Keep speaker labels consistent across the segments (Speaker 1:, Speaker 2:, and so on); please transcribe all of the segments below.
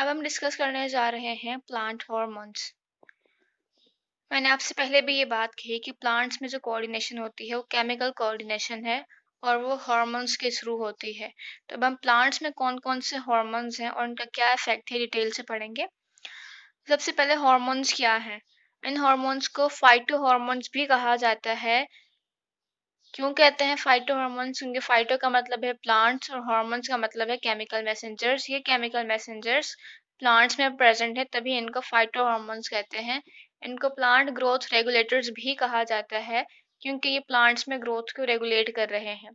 Speaker 1: अब हम डिस्कस करने जा रहे हैं प्लांट हार्मोन्स। मैंने आपसे पहले भी ये बात कही कि प्लांट्स में जो कोऑर्डिनेशन होती है वो केमिकल कोऑर्डिनेशन है और वो हार्मोन्स के थ्रू होती है। तो अब हम प्लांट्स में कौन कौन से हार्मोन्स हैं और उनका क्या इफेक्ट है डिटेल से पढ़ेंगे। सबसे पहले हार्मोन्स क्या हैं। इन हार्मोन्स को फाइटो हार्मोन्स भी कहा जाता है। क्यों कहते हैं फाइटो हार्मोन्स? क्योंकि फाइटो का मतलब है प्लांट्स और हार्मोन्स का मतलब है केमिकल मैसेंजर्स। ये केमिकल मैसेंजर्स प्लांट्स में प्रेजेंट है तभी इनको फाइटो हार्मोन्स कहते हैं। इनको प्लांट ग्रोथ रेगुलेटर्स भी कहा जाता है क्योंकि ये प्लांट्स में ग्रोथ को रेगुलेट कर रहे हैं।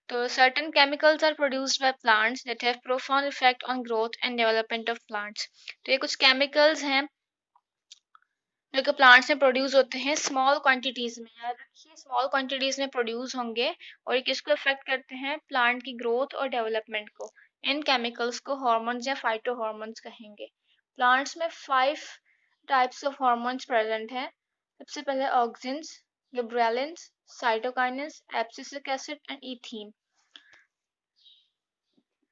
Speaker 1: तो certain chemicals are produced by plants that have profound effect on growth and development of plants. तो ये कुछ केमिकल्स हैं जो कि प्लांट्स में प्रोड्यूस होते हैं स्मॉल क्वांटिटीज में। याद रखिए स्मॉल क्वांटिटीज में प्रोड्यूस होंगे और ये किसको अफेक्ट करते हैं? प्लांट की ग्रोथ और डेवलपमेंट को। इन केमिकल्स को हार्मोन्स या फाइटो हार्मोन्स कहेंगे। प्लांट्स में 5 टाइप्स ऑफ हार्मोन्स प्रेजेंट हैं। सबसे पहले auxins, gibberellins, cytokinins, abscisic acid and ethene.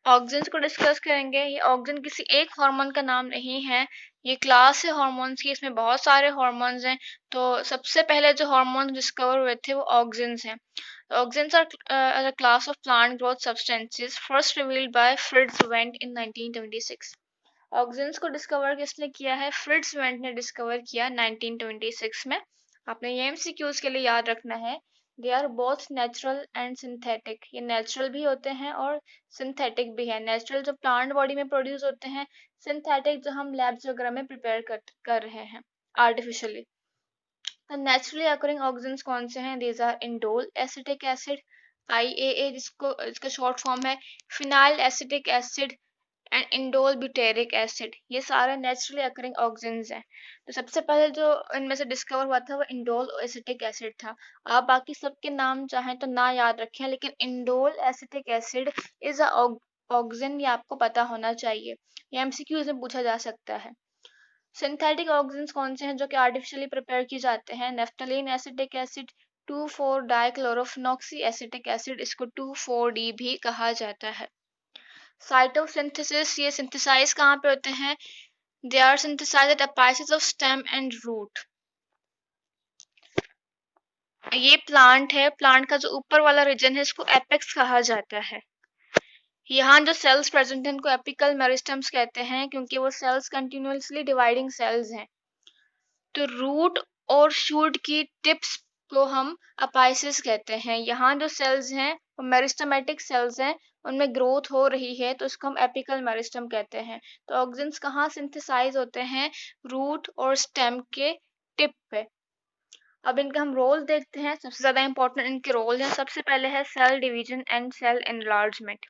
Speaker 1: Auxins को डिस्कस करेंगे। ये ऑक्सिन किसी एक हार्मोन का नाम नहीं है, ये क्लास है हार्मोन्स की, इसमें बहुत सारे हार्मोन्स हैं। तो सबसे पहले जो हार्मोन्स डिस्कवर हुए थे वो ऑक्सिन्स हैं। Auxins are a class of plant growth substances first revealed by Fritz Wendt in 1926। Auxins को डिस्कवर किसने किया है? फ्रिट्ज वेंट ने डिस्कवर किया 1926 में। आपने ये एमसीक्यूज के लिए याद रखना है, they are both natural and synthetic. ये नेचुरल भी होते हैं और सिंथेटिक भी है। नेचुरल जो प्लांट बॉडी में प्रोड्यूस होते हैं, सिंथेटिक जो हम लैब्स वगैरह में प्रिपेयर कर रहे हैं आर्टिफिशियली। तो नेचुरली अकरिंग ऑक्सिन्स कौन से हैं? These are indole acetic acid, IAA जिसको इसका शॉर्ट फॉर्म है, phenyl acetic acid and indole butyric acid. ये सारे नेचुरली अकरिंग ऑक्सिन्स हैं। तो सबसे पहले जो इनमें से डिस्कवर हुआ था वो इंडोल एसिटिक एसिड था। आप बाकी सबके नाम चाहें तो ना याद रखें, लेकिन indole acetic acid is a auxin, ये आपको पता होना चाहिए। ये एमसीक्यूज में पूछा जा सकता है। सिंथेटिक ऑक्सिन्स कौन से हैं जो कि आर्टिफिशियली प्रिपेयर किए जाते हैं? नेफ्थलीन एसिटिक एसिड, 2,4-डाइक्लोरोफिनॉक्सी एसिटिक एसिड, इसको 2,4-D भी कहा जाता है। साइटोसिंथेसिस, ये सिंथेसाइज कहाँ पे होते हैं? They are synthesised at apices of stem and root. ये प्लांट है, प्लांट का जो ऊपर वाला रीजन है इसको एपेक्स कहा जाता है। यहाँ जो सेल्स प्रेजेंट हैं इनको एपिकल मेरिस्टम्स कहते हैं क्योंकि वो सेल्स कंटिन्यूअसली डिवाइडिंग सेल्स हैं। तो रूट और शूट की टिप्स को हम अपाइसिस कहते हैं। यहाँ जो सेल्स हैं वो मेरिस्टमेटिक सेल्स हैं, उनमें ग्रोथ हो रही है तो इसको हम एपिकल मेरिस्टम कहते हैं। तो ऑक्सिन्स कहाँ सिंथेसाइज होते हैं? रूट और स्टेम के टिप पे। अब इनका हम रोल देखते हैं। सबसे ज्यादा इंपॉर्टेंट इनके रोल हैं। सबसे पहले है cell division and cell enlargement.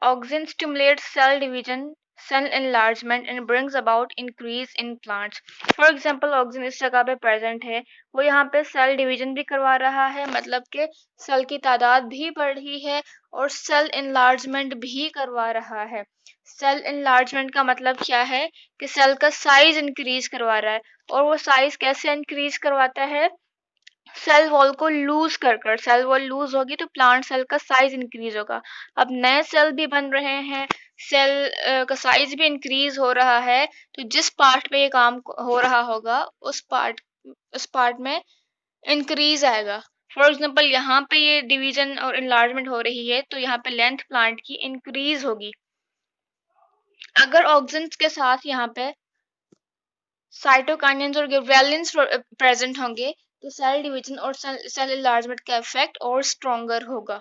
Speaker 1: Auxin stimulates cell division, cell enlargement and brings about increase in plants. For example, auxin इस जगह पे प्रेजेंट है, वो यहाँ पे सेल डिवीजन भी करवा रहा है, मतलब कि सेल की तादाद भी बढ़ रही है और सेल enlargement भी करवा रहा है। सेल enlargement का मतलब क्या है कि सेल का साइज इंक्रीज करवा रहा है। और वो साइज कैसे इंक्रीज करवाता है? सेल वॉल को लूज कर सेल वॉल लूज होगी तो प्लांट सेल का साइज इंक्रीज होगा। अब नए सेल भी बन रहे हैं, सेल का साइज भी इंक्रीज हो रहा है, तो जिस पार्ट पे ये काम हो रहा होगा उस पार्ट में इंक्रीज आएगा। फॉर एग्जांपल यहाँ पे ये डिवीजन और इनलार्जमेंट हो रही है तो यहाँ पे लेंथ प्लांट की इंक्रीज होगी। अगर ऑक्सिन्स के साथ यहाँ पे साइटोकाइनेंस और गिबरेलिन्स प्रेजेंट होंगे तो सेल डिवीजन और सेल एनलार्जमेंट का इफेक्ट और स्ट्रॉन्गर होगा।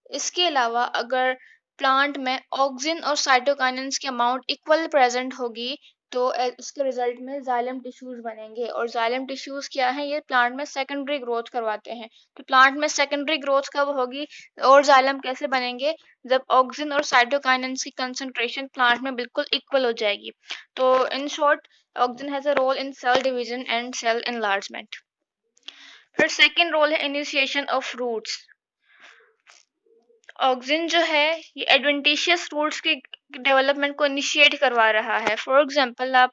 Speaker 1: इसके अलावा अगर प्लांट में ऑक्सिन और साइटोकाइनेंस की अमाउंट इक्वल प्रेजेंट होगी तो इसके रिजल्ट में जाइलम टिश्यूज बनेंगे। और जाइलम टिश्यूज क्या है? ये प्लांट में सेकेंडरी ग्रोथ करवाते हैं। तो प्लांट में सेकेंडरी ग्रोथ कब होगी और जाइलम कैसे बनेंगे? जब ऑक्सिन और साइटोकाइनेंस की कंसंट्रेशन प्लांट में बिल्कुल इक्वल हो जाएगी। तो in short auxin has a role in cell division and cell enlargement. फिर सेकेंड रोल है इनिशिएशन ऑफ रूट्स। ऑक्सिन जो है ये एडवेंटिशियस रूट्स की डेवलपमेंट को इनिशिएट करवा रहा है। फॉर एग्जांपल आप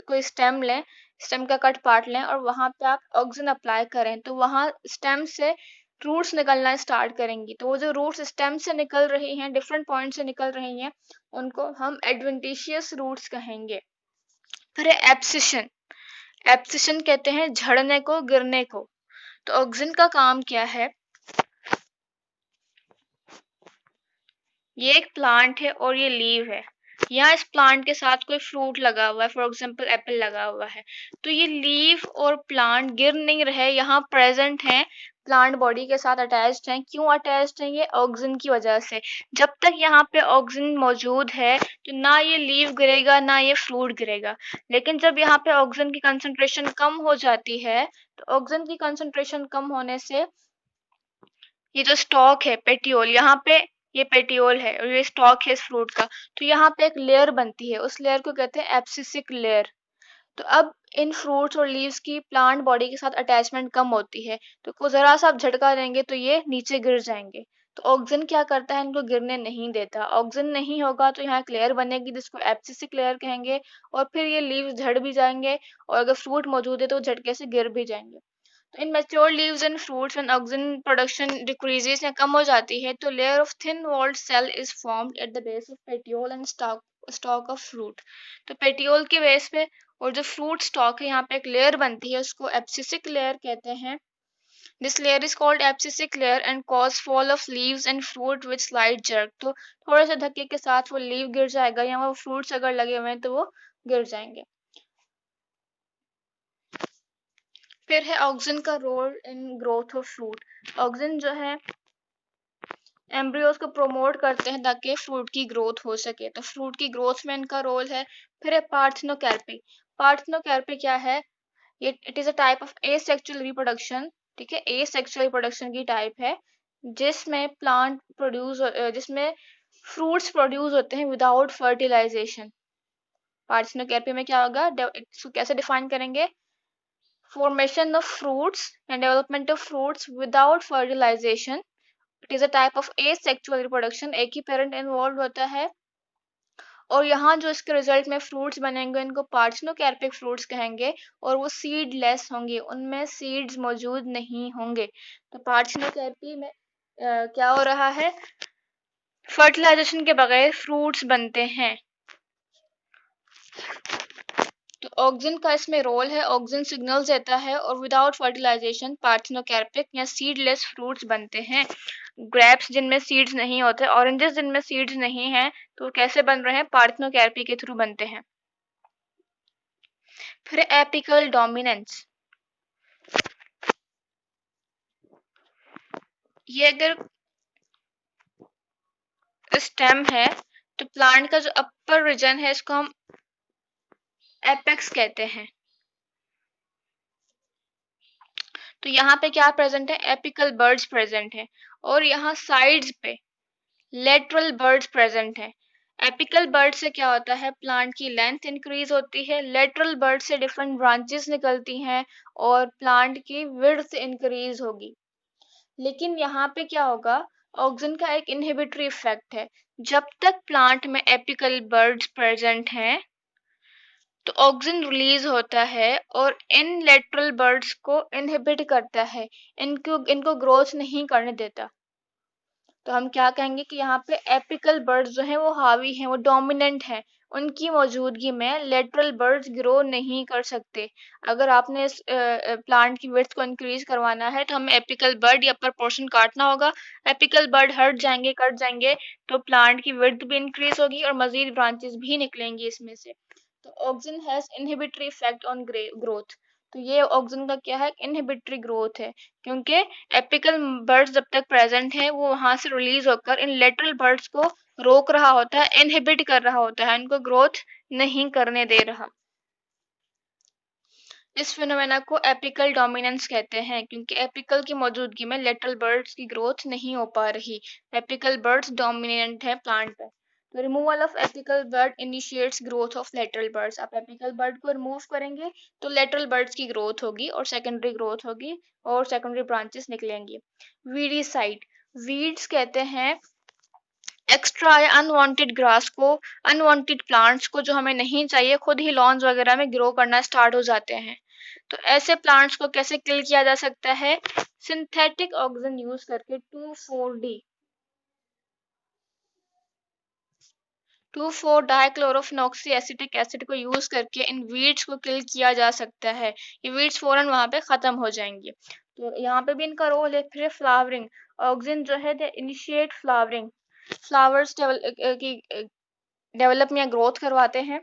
Speaker 1: कोई स्टेम लें, स्टेम का कट पार्ट लें और वहां पे आप ऑक्सिन अप्लाई करें तो वहां स्टेम से रूट्स निकलना स्टार्ट करेंगी। तो वो जो रूट्स स्टेम से निकल रही हैं, डिफरेंट पॉइंट से निकल रही हैं, उनको हम एडवेंटिशियस रूट्स कहेंगे। फिर एब्सिशन, एब्सिशन कहते हैं झड़ने को, गिरने को। तो ऑक्सिन का काम क्या है, ये एक प्लांट है और ये लीव है। यहाँ इस प्लांट के साथ कोई फ्रूट लगा हुआ है, फॉर एग्जाम्पल एप्पल लगा हुआ है, तो ये लीव और प्लांट गिर नहीं रहे, यहाँ प्रेजेंट है, प्लांट बॉडी के साथ अटैच्ड हैं। क्यों अटैच्ड हैं? ये ऑक्सिन की वजह से। जब तक यहाँ पे ऑक्सिन मौजूद है तो ना ये लीव गिरेगा ना ये फ्रूट गिरेगा। लेकिन जब यहाँ पे ऑक्सिन की कंसंट्रेशन कम हो जाती है, तो ऑक्सिन की कंसंट्रेशन कम होने से ये जो स्टॉक है पेटियोल, यहाँ पे ये पेटियोल है और ये स्टॉक है इस फ्रूट का, तो यहाँ पे एक लेयर बनती है, उस लेयर को कहते हैं एब्सिसिक लेयर। तो अब इन फ्रूट्स और लीव्स की प्लांट बॉडी के साथ अटैचमेंट कम होती है, तो को जरा सा आप झटका देंगे तो ये नीचे गिर जाएंगे। तो ऑक्सिन क्या करता है, इनको गिरने नहीं देता। ऑक्सिन नहीं होगा तो यहाँ एक लेयर बनेगी जिसको एब्सिसिक लेयर कहेंगे, और फिर ये लीव्स झड़ भी जाएंगे, और अगर फ्रूट मौजूद है तो झटके से गिर भी जाएंगे। तो in mature leaves and fruits when auxin production decreases या कम हो जाती है, तो layer of thin walled cell is formed at the base of petiole and stalk of fruit. तो पेटियोल के बेस पे और जो फ्रूट स्टॉक है, यहाँ पे एक लेयर बनती है, उसको एब्सिसिक लेयर कहते हैं। This layer is called abscisic layer and cause fall of leaves and fruit with slight jerk. तो थोड़े से धक्के के साथ वो लीव गिर जाएगा, या वो फ्रूट्स अगर लगे हुए हैं तो वो गिर जाएंगे। फिर है ऑक्सिन का role in growth of fruit. Auxin जो है एम्ब्रियोज को प्रोमोट करते हैं ताकि फ्रूट की ग्रोथ हो सके, तो फ्रूट की ग्रोथ में इनका रोल है। फिर है पार्थेनोकार्पी। पार्थेनोकार्पी क्या है, ये it is a type of asexual reproduction. ठीक है, एसेक्सुअल रिप्रोडक्शन की टाइप है जिसमें प्लांट प्रोड्यूस जिसमें फ्रूट्स प्रोड्यूस होते हैं विदाउट फर्टिलाइजेशन। पार्थेनोकार्पी में क्या होगा, इसको कैसे डिफाइन करेंगे, formation of fruits and development of fruits without fertilization. It is a type of asexual reproduction, एक ही पेरेंट इन्वॉल्व होता है, और यहाँ जो इसके रिजल्ट में फ्रूट्स बनेंगे इनको पार्थेनोकार्पिक फ्रूट्स कहेंगे, और वो सीडलेस होंगे, उनमें सीड्स मौजूद नहीं होंगे। तो पार्थेनोकार्पी में क्या हो रहा है, फर्टिलाइजेशन के बगैर फ्रूट्स बनते हैं। तो ऑक्सिन का इसमें रोल है, ऑक्सिन सिग्नल्स देता है, और विदाउट फर्टिलाइजेशन पार्थेनोकार्पिक या सीडलेस फ्रूट्स बनते हैं। ग्रेप्स जिनमें सीड्स नहीं होते, ऑरेंजेस जिनमें सीड्स नहीं है, तो कैसे बन रहे हैं, पार्थेनोकार्पी के थ्रू बनते हैं। फिर एपिकल डोमिनेंस। ये अगर स्टेम है तो प्लांट का जो अपर रीजन है इसको हम एपेक्स कहते हैं। तो यहाँ पे क्या प्रेजेंट है, एपिकल बर्ड्स प्रेजेंट है, और यहाँ साइड्स पे लेटरल बर्ड्स प्रेजेंट है। एपिकल बर्ड से क्या होता है, प्लांट की लेंथ इंक्रीज होती है, लेटरल बर्ड से डिफरेंट ब्रांचेस निकलती हैं और प्लांट की विड्थ इंक्रीज होगी। लेकिन यहाँ पे क्या होगा, ऑक्सिन का एक इनहिबिटरी इफेक्ट है। जब तक प्लांट में एपिकल बर्ड्स प्रेजेंट हैं तो ऑक्सिन रिलीज होता है और इन लेटरल बर्ड्स को इनहिबिट करता है, इनको ग्रोथ नहीं करने देता। तो हम क्या कहेंगे कि यहाँ पे एपिकल बर्ड्स जो हैं वो हावी हैं, वो डोमिनेंट हैं, उनकी मौजूदगी में लेटरल बर्ड्स ग्रो नहीं कर सकते। अगर आपने इस प्लांट की विड्थ को इंक्रीज करवाना है तो हमें एपिकल बर्ड या अपर पोर्शन काटना होगा। एपिकल बर्ड हट जाएंगे, कट जाएंगे, तो प्लांट की विड्थ भी इंक्रीज होगी और मजीद ब्रांचेस भी निकलेंगी इसमें से। तो auxin has inhibitory effect on growth. तो ये ऑक्सिन का क्या है, इनहिबिटरी ग्रोथ है, क्योंकि एपिकल बर्ड्स जब तक प्रेजेंट है वो वहां से रिलीज होकर इन लेटरल बर्ड्स को रोक रहा होता है, इनहिबिट कर रहा होता है, इनको ग्रोथ नहीं करने दे रहा। इस फिनोमेना को एपिकल डोमिनेंस कहते हैं, क्योंकि एपिकल की मौजूदगी में लेटरल बर्ड्स की ग्रोथ नहीं हो पा रही। एपिकल बर्ड्स डोमिनेंट है प्लांट पर। तो removal of apical bud initiates growth of lateral birds. आप एपिकल बर्ड को रिमूव करेंगे तो लेटरल बर्ड्स की ग्रोथ होगी और सेकेंडरी ग्रोथ होगी और सेकेंडरी ब्रांचेस निकलेंगी। वीडीसाइड, वीड्स कहते हैं एक्स्ट्रा या अनवांटेड ग्रास को, अनवांटेड प्लांट्स को जो हमें नहीं चाहिए, खुद ही लॉन्स वगैरह में ग्रो करना स्टार्ट हो जाते हैं। तो ऐसे प्लांट्स को कैसे किल किया जा सकता है, सिंथेटिक ऑक्सीजन यूज करके 2,4-डाइक्लोरोफिनॉक्सी एसिटिक एसिड को यूज करके इन वीड्स को किल किया जा सकता है। ये वीड्स फौरन वहां पे खत्म हो जाएंगे। तो यहाँ पे भी इनका रोल है। फिर फ्लावरिंग, ऑक्सीजन जो है दे इनिशिएट फ्लावरिंग, फ्लावर्स की डेवलप या ग्रोथ करवाते हैं।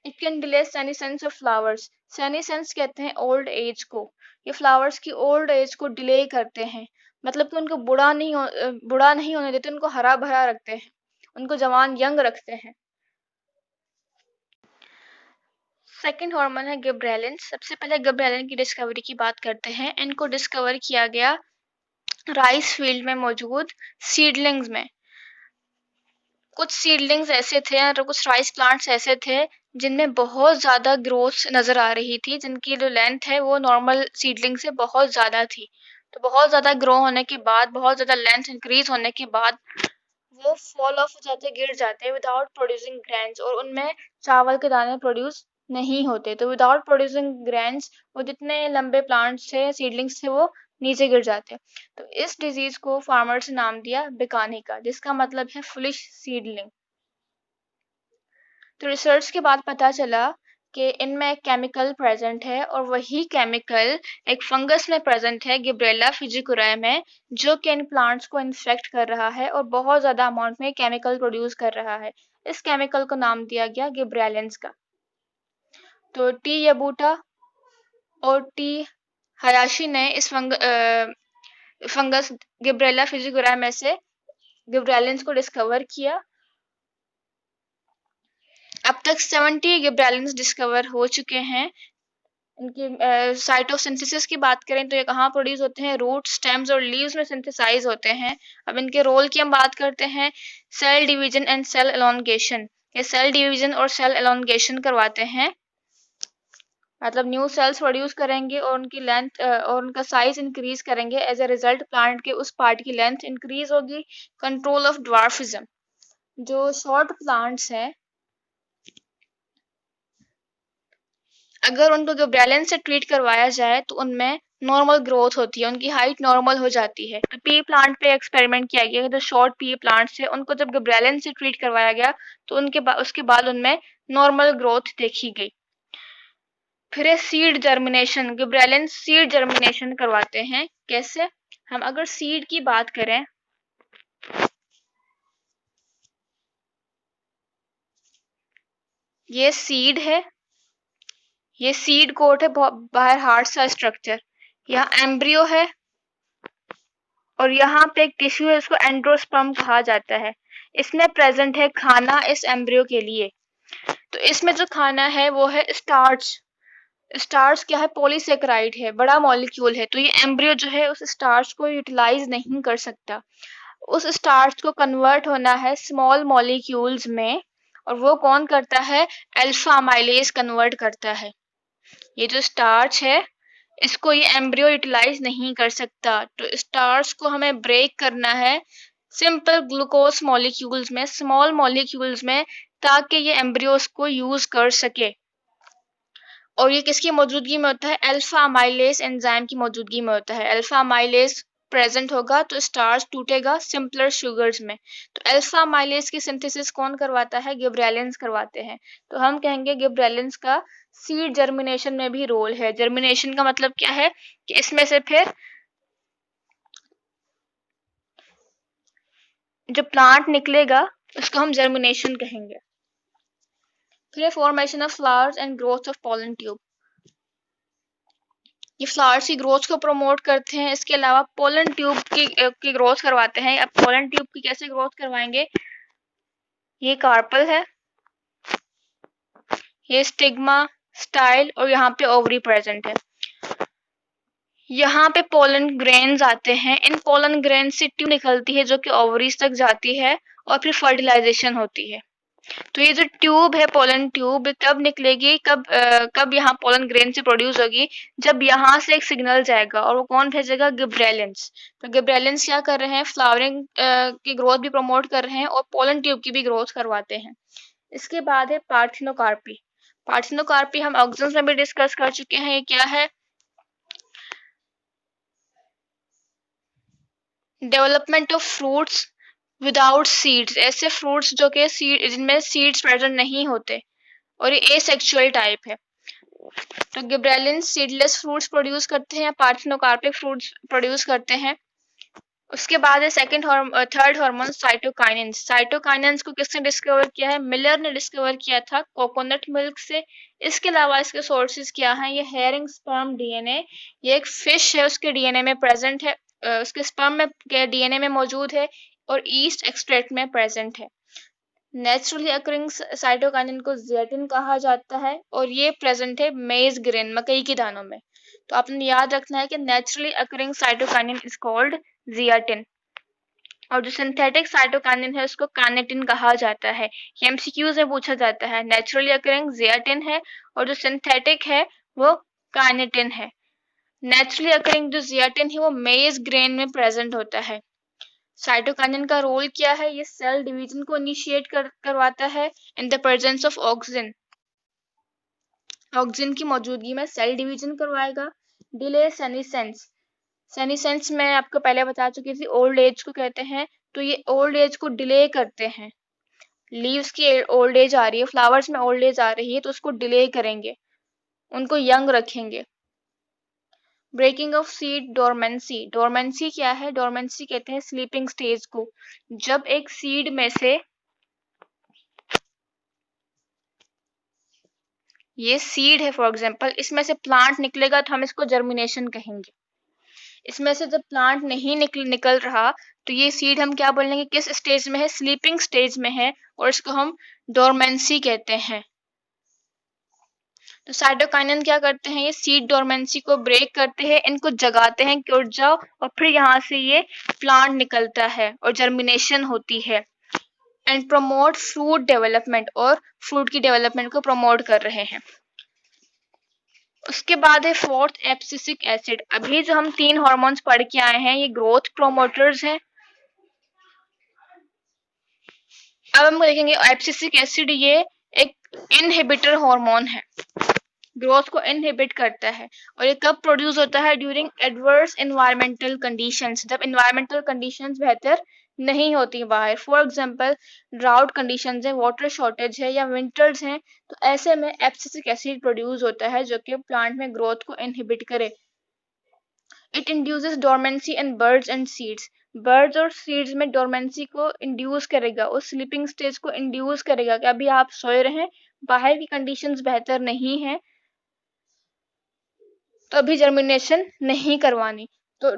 Speaker 1: It can delay senescence of flowers, senescence कहते हैं ओल्ड एज को। ये फ्लावर्स की ओल्ड एज को डिले करते हैं, मतलब कि उनको बुढ़ा नहीं होने देते, उनको हरा भरा रखते हैं, उनको जवान यंग रखते हैं। सेकेंड हार्मोन है गिबरेलिन। सबसे पहले गिबरेलिन की डिस्कवरी की बात करते हैं। इनको डिस्कवर किया गया राइस फील्ड में मौजूद सीडलिंग्स में। कुछ सीडलिंग्स ऐसे थे और कुछ राइस प्लांट्स ऐसे थे जिनमें बहुत ज्यादा ग्रोथ नजर आ रही थी, जिनकी जो लेंथ है वो नॉर्मल सीडलिंग से बहुत ज्यादा थी। तो बहुत ज्यादा ग्रो होने के बाद, बहुत ज्यादा लेंथ इंक्रीज होने के बाद वो फॉल ऑफ हो जाते, गिर जाते विदाउट प्रोड्यूसिंग ग्रेन्स, और उनमें चावल के दाने प्रोड्यूस नहीं होते। तो विदाउट प्रोड्यूसिंग ग्रेन्स वो जितने लंबे प्लांट्स थे, सीडलिंग्स थे, वो नीचे गिर जाते। तो इस डिजीज को फार्मर्स ने नाम दिया बेकानी का, जिसका मतलब है फुलिश सीडलिंग। तो रिसर्च के बाद पता चला कि इनमें एक केमिकल प्रेजेंट है, और वही केमिकल एक फंगस में प्रेजेंट है, गिब्रेला फिजिकुराई में, जो कि इन प्लांट्स को इन्फेक्ट कर रहा है और बहुत ज्यादा अमाउंट में केमिकल प्रोड्यूस कर रहा है। इस केमिकल को नाम दिया गया गिब्रेलिंस का। तो टी यबूटा और टी हयाशी ने इस फंगस गिब्रेला फिजिकुराई में से गिब्रेलिंस को डिस्कवर किया। अब तक 70 गिब्रेलिन्स डिस्कवर हो चुके हैं। इनकी साइट ऑफ सिंथेसिस की बात करें तो ये कहाँ प्रोड्यूस होते हैं, रूट, स्टेम्स और लीव्स में सिंथेसाइज होते हैं। अब इनके रोल की हम बात करते हैं। Cell division and cell elongation, ये सेल डिवीजन और सेल एलोंगेशन करवाते हैं, मतलब न्यू सेल्स प्रोड्यूस करेंगे और उनकी लेंथ और उनका साइज इंक्रीज करेंगे। एज ए रिजल्ट प्लांट के उस पार्ट की लेंथ इंक्रीज होगी। कंट्रोल ऑफ ड्वार्फिज्म, जो शॉर्ट प्लांट्स हैं, अगर उनको गिबरेलिन से ट्रीट करवाया जाए तो उनमें नॉर्मल ग्रोथ होती है, उनकी हाइट नॉर्मल हो जाती है। तो पी प्लांट पे एक्सपेरिमेंट किया गया, जो शॉर्ट पी प्लांट्स थे उनको जब गिबरेलिन से ट्रीट करवाया गया तो उसके बाद उनमें नॉर्मल ग्रोथ देखी गई। फिर है seed germination, gibberellin seed germination करवाते हैं। कैसे? हम अगर सीड की बात करें, ये सीड है, ये सीड कोट है, बाहर हार्ड सा स्ट्रक्चर, यहाँ एम्ब्रियो है और यहाँ पे एक टिश्यू है, इसको एंड्रोस्पर्म कहा जाता है। इसमें प्रेजेंट है खाना इस एम्ब्रियो के लिए। तो इसमें जो खाना है वो है स्टार्च। स्टार्च क्या है? पॉलीसेकेराइड है, बड़ा मॉलिक्यूल है। तो ये एम्ब्रियो जो है उस स्टार्च को यूटिलाइज नहीं कर सकता। उस स्टार्च को कन्वर्ट होना है स्मॉल मॉलिक्यूल्स में, और वो कौन करता है? अल्फा अमाइलेज कन्वर्ट करता है। ये जो स्टार्च है इसको ये एम्ब्रियो यूटिलाइज नहीं कर सकता। तो स्टार्च को हमें ब्रेक करना है सिंपल ग्लूकोज मॉलिक्यूल्स में, स्मॉल मॉलिक्यूल्स में, ताकि ये एम्ब्रियोस को यूज कर सके। और ये किसकी मौजूदगी में होता है? अल्फा अमाइलेज एंजाइम की मौजूदगी में होता है। अल्फा अमाइलेज प्रेजेंट होगा तो स्टार्च टूटेगा सिंपलर शुगर्स में। तो अल्फा अमाइलेज की सिंथेसिस कौन करवाता है? गिबरेलिन्स करवाते हैं। तो हम कहेंगे गिबरेलिन्स का सीड जर्मिनेशन में भी रोल है। जर्मिनेशन का मतलब क्या है कि इसमें से फिर जो प्लांट निकलेगा उसको हम जर्मिनेशन कहेंगे। फिर formation of flowers and growth of pollen tube, ये फ्लावर्स की ग्रोथ को प्रमोट करते हैं। इसके अलावा पोलन ट्यूब की ग्रोथ करवाते हैं। अब पोलन ट्यूब की कैसे ग्रोथ करवाएंगे? ये कार्पल है, ये स्टिग्मा, स्टाइल, और यहाँ पे ओवरी प्रेजेंट है। यहाँ पे पोलन ग्रेन्स आते हैं। इन पोलन ग्रेन से ट्यूब निकलती है जो कि ओवरीज तक जाती है और फिर फर्टिलाइजेशन होती है। तो ये जो ट्यूब है, पोलन ट्यूब, कब निकलेगी, कब यहाँ पोलन ग्रेन से प्रोड्यूस होगी? जब यहाँ से एक सिग्नल जाएगा, और वो कौन भेजेगा? गिबरेलिन्स। तो गिबरेलिन्स क्या कर रहे हैं? फ्लावरिंग की ग्रोथ भी प्रमोट कर रहे हैं और पोलन ट्यूब की भी ग्रोथ करवाते हैं। इसके बाद है पार्थिनोकार्पी। पार्थिनोकार्पी हम ऑक्सीजन में भी डिस्कस कर चुके हैं। ये क्या है? Development of fruits without seeds, ऐसे फ्रूट्स जो कि सीड जिनमें सीड्स प्रेजेंट नहीं होते और ये एसेक्सुअल टाइप है। तो गिबरेलिंस सीडलेस फ्रूट्स प्रोड्यूस करते हैं या पार्थेनोकार्पिक फ्रूट्स प्रोड्यूस करते हैं। उसके बाद है थर्ड हार्मोन साइटोकाइनेंस। साइटोकाइनेंस को किसने डिस्कवर किया है? मिलर ने डिस्कवर किया था कोकोनट मिल्क से। इसके अलावा इसके सोर्सेज क्या हैं? ये हेरिंग स्पर्म डीएनए, ये एक फिश है उसके डीएनए में प्रेजेंट है, उसके स्पर्म में के डीएनए में मौजूद है और ईस्ट एक्सट्रैक्ट में प्रेजेंट है। नेचुरली अकरिंग साइटोकाइनिन को जियाटिन कहा जाता है और ये प्रेजेंट है मेज ग्रेन, मकई के दानों में। तो आपने याद रखना है कि naturally occurring cytokinin is called zeatin और जो सिंथेटिक साइटोकाइनिन है उसको काइनेटिन कहा जाता है। ये एमसीक्यूज में पूछा जाता है। नेचुरली अकरिंग जियाटिन है और जो सिंथेटिक है वो काइनेटिन है। नेचुरली अकरिंग जो जियाटिन है वो मेज ग्रेन में प्रेजेंट होता है। साइटोकाइनिन का रोल क्या है? ये सेल डिवीजन को इनिशिएट करवाता है in the presence of oxygen. Oxygen की मौजूदगी में सेल डिवीजन करवाएगा। डिले सेनिसेंस, सेनिसेंस मैं आपको पहले बता चुकी थी, ओल्ड एज को कहते हैं। तो ये ओल्ड एज को डिले करते हैं। लीव्स की ओल्ड एज आ रही है, फ्लावर्स में ओल्ड एज आ रही है तो उसको डिले करेंगे, उनको यंग रखेंगे। Breaking of seed dormancy, dormancy क्या है? डोरमेंसी कहते हैं स्लीपिंग स्टेज को। जब एक सीड में से, ये सीड है फॉर एग्जांपल, इसमें से प्लांट निकलेगा तो हम इसको जर्मिनेशन कहेंगे। इसमें से जब प्लांट नहीं निकल रहा तो ये सीड हम क्या बोलेंगे? किस स्टेज में है? स्लीपिंग स्टेज में है और इसको हम डोरमेंसी कहते हैं। तो साइटोकाइनिन क्या करते हैं? ये सीड डोरमेंसी को ब्रेक करते हैं, इनको जगाते हैं कि उठ जाओ, और फिर यहाँ से ये प्लांट निकलता है और जर्मिनेशन होती है। एंड प्रमोट फ्रूट डेवलपमेंट, और फ्रूट की डेवलपमेंट को प्रमोट कर रहे हैं। उसके बाद है फोर्थ एब्सिसिक एसिड। अभी जो हम 3 हार्मोन्स पढ़ के आए हैं ये ग्रोथ प्रोमोटर्स हैं। अब हम देखेंगे एब्सिसिक एसिड, ये एक इनहिबिटर हार्मोन है, ग्रोथ को इनहिबिट करता है। और ये कब प्रोड्यूस होता है? ड्यूरिंग एडवर्स एनवायरमेंटल कंडीशंस, जब एनवायरमेंटल कंडीशंस बेहतर नहीं होती बाहर। फॉर एग्जांपल ड्राउट कंडीशंस है, वाटर शॉर्टेज है या विंटर्स हैं, तो ऐसे में एब्सिसिक एसिड प्रोड्यूस होता है जो कि प्लांट में ग्रोथ को इनहिबिट करे। It induces dormancy in birds and seeds, birds और सीड्स में डोरमेंसी को इंड्यूस करेगा, उस स्लीपिंग स्टेज को इंड्यूस करेगा कि अभी आप सोए रहें, बाहर की कंडीशंस बेहतर नहीं है तो अभी जर्मिनेशन नहीं करवानी। तो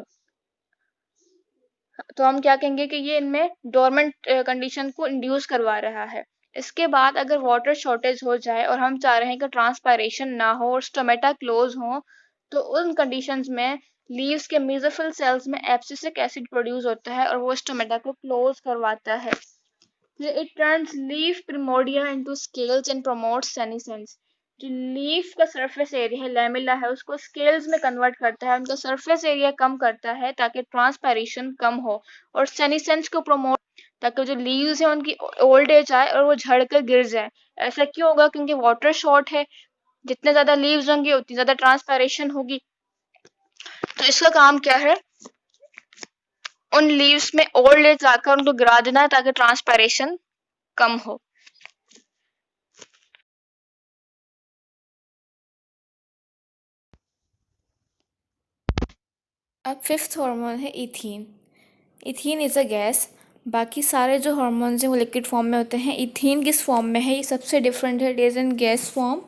Speaker 1: हम क्या कहेंगे कि ये इनमें डोरमेंट कंडीशन को इंड्यूस करवा रहा है। इसके बाद अगर वाटर शॉर्टेज हो जाए और हम चाह रहे हैं कि ट्रांसपायरेशन ना हो और स्टोमेटा क्लोज हो, तो उन कंडीशंस में लीव्स के मेसोफिल सेल्स में एब्सिसिक एसिड प्रोड्यूस होता है और वो स्टोमेटा को क्लोज करवाता है। It turns leaf primordia into scales and promotes senescence. जो लीफ का सरफेस एरिया है, लैमिला है, उसको स्केल्स में कन्वर्ट करता है, उनका सरफेस एरिया कम करता है ताकि ट्रांसपायरेशन कम हो, और सेनिसेंस को प्रमोट, ताकि जो लीव्स है उनकी ओल्ड एज आए और वो झड़कर गिर जाए। ऐसा क्यों होगा? क्योंकि वाटर शॉर्ट है, जितने ज्यादा लीव्स होंगे उतनी ज्यादा ट्रांसपायरेशन होगी। तो इसका काम क्या है? उन लीव्स में ओल्ड एज आकर उनको गिरा देना है ताकि ट्रांसपायरेशन कम हो। अब फिफ्थ हार्मोन है ethene. Ethene is a gas. बाकी सारे जो हार्मोन्स हैं वो लिक्विड फॉर्म में होते हैं, इथीन किस फॉर्म में है? ये सबसे डिफरेंट है, it is in gas form.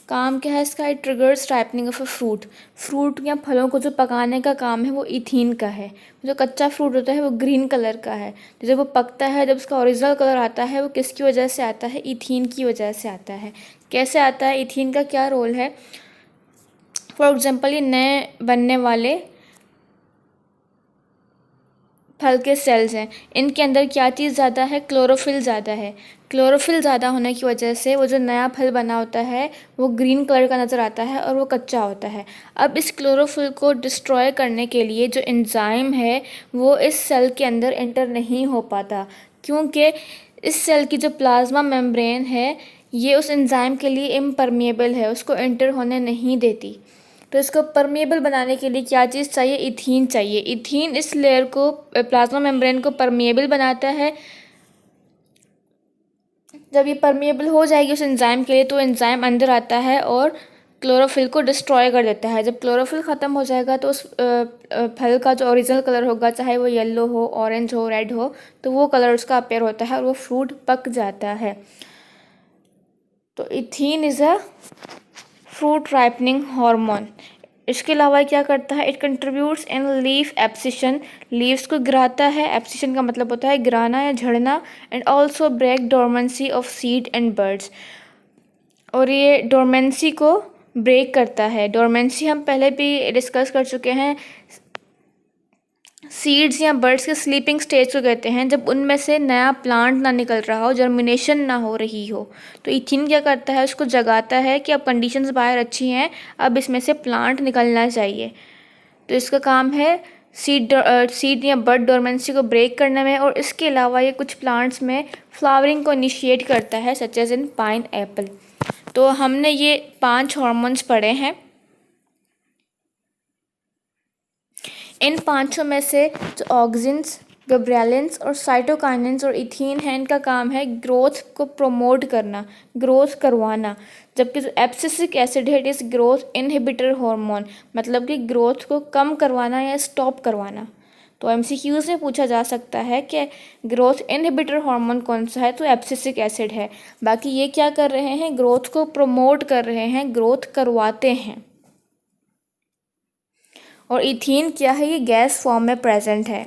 Speaker 1: काम क्या है इसका? It triggers ripening of a fruit. Fruit या फलों को जो पकाने का काम है वो इथीन का है। जो कच्चा फ्रूट होता है वो ग्रीन कलर का है, तो जब वो पकता है, जब उसका ओरिजिनल कलर आता है वो किसकी वजह से आता है? इथीन की वजह से आता है। कैसे आता है? इथीन का क्या रोल है? फॉर एग्जाम्पल ये नए बनने वाले फल के सेल्स हैं, इनके अंदर क्या चीज़ ज़्यादा है? क्लोरोफिल ज़्यादा है। क्लोरोफिल ज़्यादा होने की वजह से वो जो नया फल बना होता है वो ग्रीन कलर का नज़र आता है और वो कच्चा होता है। अब इस क्लोरोफिल को डिस्ट्रॉय करने के लिए जो एंजाइम है वो इस सेल के अंदर एंटर नहीं हो पाता, क्योंकि इस सेल की जो प्लाज्मा मेम्ब्रेन है ये उस एंजाइम के लिए इम्परमिएबल है, उसको एंटर होने नहीं देती। तो इसको परमेबल बनाने के लिए क्या चीज़ चाहिए? इथीन चाहिए। इथीन इस लेयर को, प्लाज्मा मेम्ब्रेन को परमेबल बनाता है। जब ये परमेबल हो जाएगी उस एंजाइम के लिए, तो एंजाइम अंदर आता है और क्लोरोफिल को डिस्ट्रॉय कर देता है। जब क्लोरोफिल ख़त्म हो जाएगा तो उस फल का जो ओरिजिनल कलर होगा, चाहे वो येलो हो, ऑरेंज हो, रेड हो, तो वो कलर उसका अपीयर होता है और वो फ्रूट पक जाता है। तो ethene is a fruit ripening hormone. इसके अलावा क्या करता है? It contributes in leaf abscission, leaves को गिराता है। एब्सिशन का मतलब होता है गिराना या झड़ना। And also break dormancy of seed and birds, और ये डोरमेंसी को ब्रेक करता है। डोरमेंसी हम पहले भी डिस्कस कर चुके हैं। सीड्स या बर्ड्स के स्लीपिंग स्टेज को कहते हैं, जब उनमें से नया प्लांट ना निकल रहा हो, जर्मिनेशन ना हो रही हो। तो इथिन क्या करता है? उसको जगाता है कि अब कंडीशंस बाहर अच्छी हैं, अब इसमें से प्लांट निकलना चाहिए। तो इसका काम है सीड या बर्ड डोरमेंसी को ब्रेक करने में। और इसके अलावा ये कुछ प्लांट्स में फ्लावरिंग को इनिशिएट करता है, such as in pineapple. तो हमने ये 5 हार्मोन्स पढ़े हैं। इन पांचों में से जो ऑक्सिन्स, गब्रेलिन्स और साइटोकाइनिन्स और इथीन है, इनका काम है ग्रोथ को प्रमोट करना, ग्रोथ करवाना। जबकि जो एब्सिसिक एसिड है, it is growth inhibitor hormone, मतलब कि ग्रोथ को कम करवाना या स्टॉप करवाना। तो एमसीक्यूज़ में पूछा जा सकता है कि ग्रोथ इनहिबिटर हार्मोन कौन सा है? तो एब्सिसिक एसिड है। बाकी ये क्या कर रहे हैं? ग्रोथ को प्रमोट कर रहे हैं, ग्रोथ करवाते हैं। और इथीन क्या है? ये गैस फॉर्म में प्रेजेंट है।